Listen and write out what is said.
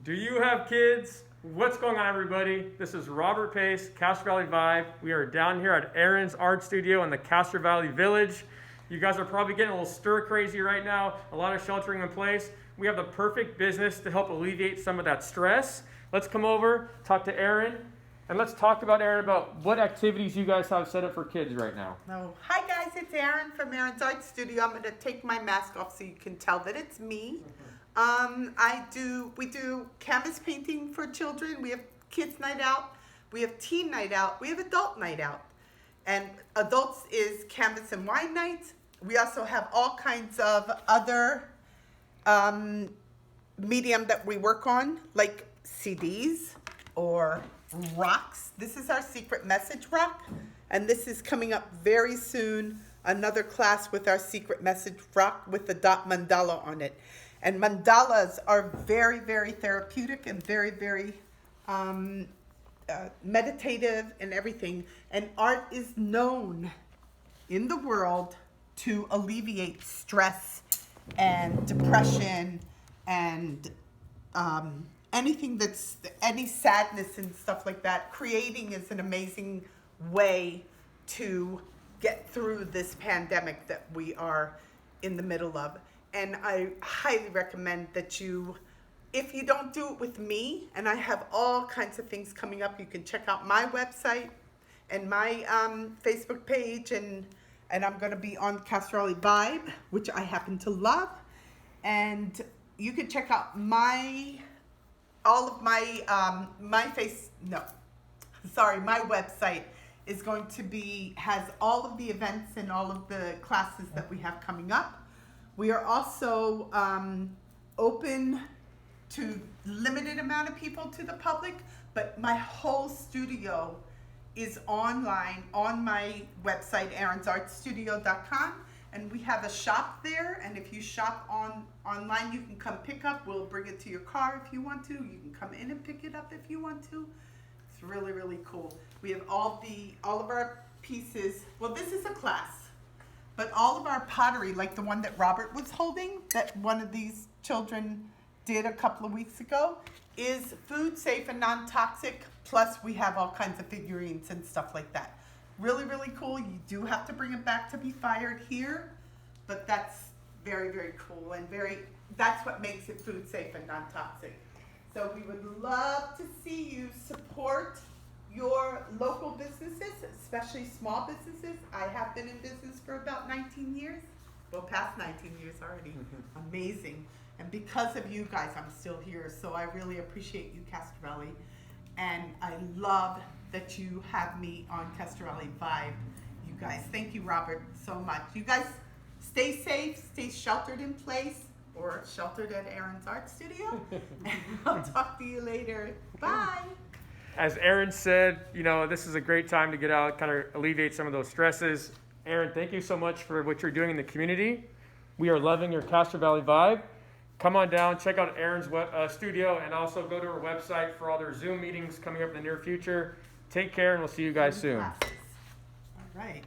Do you have kids? What's going on, everybody? This is Robert Pace, Castro Valley Vibe. We are down here at Aran's art studio in the Castro Valley Village. You guys are probably getting a little stir crazy right now, a lot of sheltering in place. We have the perfect business to help alleviate some of that stress. Let's come over, talk to Aran, and let's talk about Aran about what activities you guys have set up for kids right now. Oh, hi guys, it's Aran from Aran's art studio. I'm going to take my mask off so you can tell that it's me. We do canvas painting for children. We have kids night out. We have teen night out. We have adult night out. And adults is canvas and wine nights. We also have all kinds of other medium that we work on, like CDs or rocks. This is our secret message rock. And this is coming up very soon, another class with our secret message rock with the dot mandala on it. And mandalas are very, very therapeutic and very, very meditative and everything. And art is known in the world to alleviate stress and depression and anything that's any sadness and stuff like that. Creating is an amazing way to get through this pandemic that we are in the middle of. And I highly recommend that you, if you don't do it with me, and I have all kinds of things coming up, you can check out my website and my Facebook page, and I'm going to be on Castro Valley Vibe, which I happen to love. And you can check out my website is going to be, has all of the events and all of the classes that we have coming up. We are also open to limited amount of people to the public, but my whole studio is online on my website, aransartstudio.com, and we have a shop there, and if you shop online, you can come pick up. We'll bring it to your car if you want to. You can come in and pick it up if you want to. It's really, really cool. We have all of our pieces. Well, this is a class. But all of our pottery, like the one that Robert was holding, that one of these children did a couple of weeks ago, is food safe and non-toxic. Plus, we have all kinds of figurines and stuff like that. Really, really cool. You do have to bring it back to be fired here, but that's very, very cool and that's what makes it food safe and non-toxic. So we would love to see you support your local businesses, especially small businesses. I have been in business for about 19 years. Well, past 19 years already. Amazing. And because of you guys, I'm still here. So I really appreciate you, Castro Valley. And I love that you have me on Castro Valley Vibe. You guys, thank you, Robert, so much. You guys stay safe, stay sheltered in place, or sheltered at Aran's art studio. And I'll talk to you later. Bye. As Aran said, this is a great time to get out, kind of alleviate some of those stresses. Aran, thank you so much for what you're doing in the community. We are loving your Castro Valley Vibe. Come on down, check out Aran's studio, and also go to her website for all their Zoom meetings coming up in the near future. Take care, and we'll see you guys soon. All right.